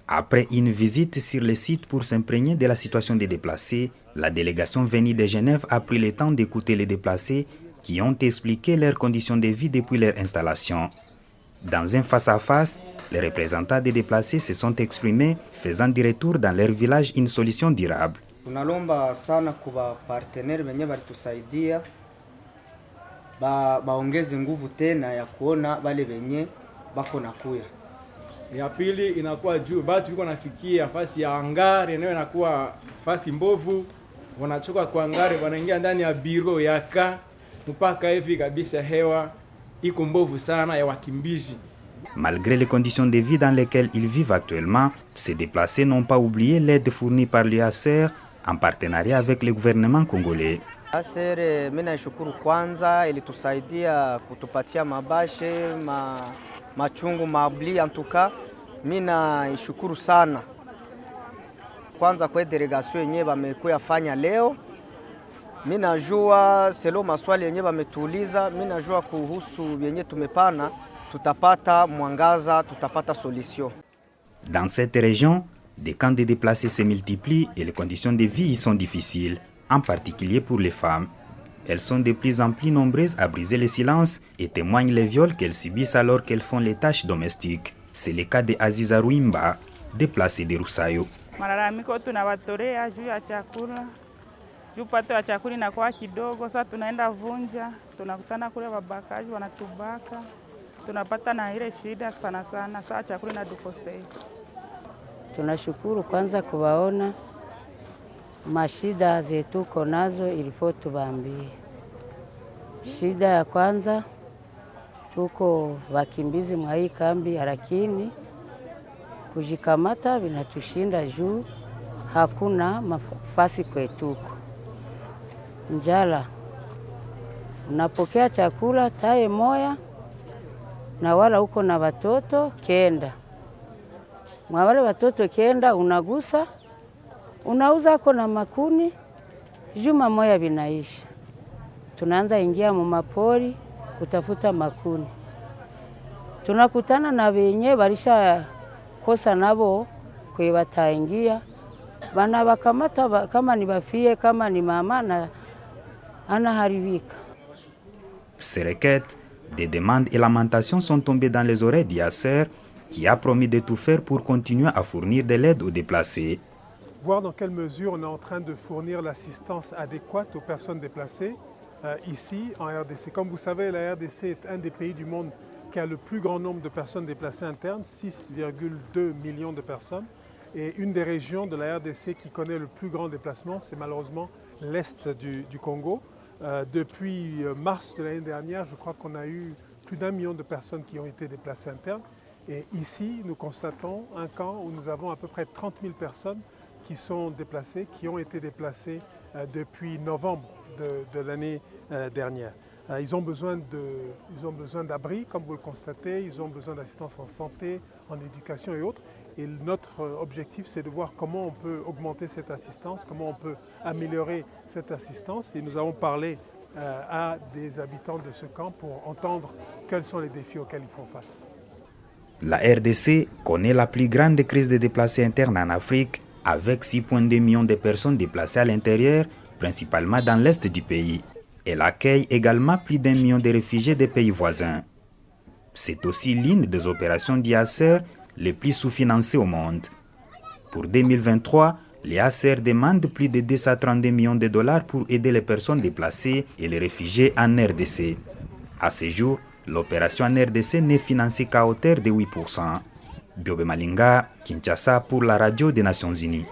Après une visite sur le site pour s'imprégner de la situation des déplacés, la délégation venue de Genève a pris le temps d'écouter les déplacés qui ont expliqué leurs conditions de vie depuis leur installation. Dans un face-à-face, les représentants des déplacés se sont exprimés, faisant du retour dans leur village une solution durable. Tunalomba sana kuba partenaire wenye walitusaidia baongeze nguvu tena ya kuona wale wenye bako nakuya. Ya pili inakuwa juu batu biko nafikia fasi ya angare nayo inakuwa fasi mbovu, wanachoka kwa angare wanaingia ndani ya biro yaka mpaka hivi kabisa hewa iko mbovu sana ya wakimbizi. Malgré les conditions de vie dans lesquelles ils vivent actuellement, ces déplacés n'ont pas oublié l'aide fournie par l'UACR en partenariat avec le gouvernement congolais. ACR mimi naishukuru kwanza ilitusaidia kutupatia mabashe, machungu, mabli antuka. Mimi naishukuru sana. Kwanza kwa delegation yenyewe wamekuya fanya leo. Mimi najua selo maswali yenyewe wametuuliza, mimi najua kuhusu yenyewe tumepana, tutapata mwangaza, tutapata solution. Dans cette région, des camps de déplacés se multiplient et les conditions de vie y sont difficiles, en particulier pour les femmes. Elles sont de plus en plus nombreuses à briser le silence et témoignent les viols qu'elles subissent alors qu'elles font les tâches domestiques. C'est le cas de Aziza Ruimba, déplacée de Rusayo. Malalamiko tunawatolea juu ya chakula. Juu pato ya chakula inakuwa kidogo, sasa tunaenda vunja, tunakutana kule wabakaji wanatubaka. Tunapata na ile shida sana sana, sasa chakula inatukosea. Tunashukuru kwanza kuwaona mashida zetuko nazo ilifo tubambie. Shida ya kwanza tuko wakimbizi mwa hii kambi, lakini kujikamata vinatushinda juu hakuna mafasi kwetuko. Njala, unapokea chakula tae moya na wala uko na watoto kenda. Mwa wale watoto kenda unagusa, unauza ko na makuni, juma moya vinaisha. Tunaanza ingia mu mapori kutafuta makuni. Tunakutana na wenye walisha kosa nabo kwe bataingia. Bana bakamata kama ni bafie kama ni mama na anaharibika. Ces requêtes, des demandes et lamentations sont tombées dans les oreilles d'Yasser, qui a promis de tout faire pour continuer à fournir de l'aide aux déplacés. Voir dans quelle mesure on est en train de fournir l'assistance adéquate aux personnes déplacées ici en RDC. Comme vous savez, la RDC est un des pays du monde qui a le plus grand nombre de personnes déplacées internes, 6,2 millions de personnes. Et une des régions de la RDC qui connaît le plus grand déplacement, c'est malheureusement l'Est du Congo. Depuis mars de l'année dernière, je crois qu'on a eu plus d'1 million de personnes qui ont été déplacées internes. Et ici, nous constatons un camp où nous avons à peu près 30 000 personnes qui sont déplacées, qui ont été déplacées depuis novembre de l'année dernière. Ils ont besoin d'abri, comme vous le constatez, ils ont besoin d'assistance en santé, en éducation et autres. Et notre objectif, c'est de voir comment on peut augmenter cette assistance, comment on peut améliorer cette assistance. Et nous avons parlé à des habitants de ce camp pour entendre quels sont les défis auxquels ils font face. La RDC connaît la plus grande crise des déplacés internes en Afrique, avec 6,2 millions de personnes déplacées à l'intérieur, principalement dans l'est du pays. Elle accueille également plus d'1 million de réfugiés des pays voisins. C'est aussi l'une des opérations d'IACR les plus sous-financées au monde. Pour 2023, l'IACR demande plus de 232 millions de dollars pour aider les personnes déplacées et les réfugiés en RDC. À ce jour, l'opération en RDC n'est financée qu'à hauteur de 8%. Biobe Malinga, Kinshasa pour la radio des Nations Unies.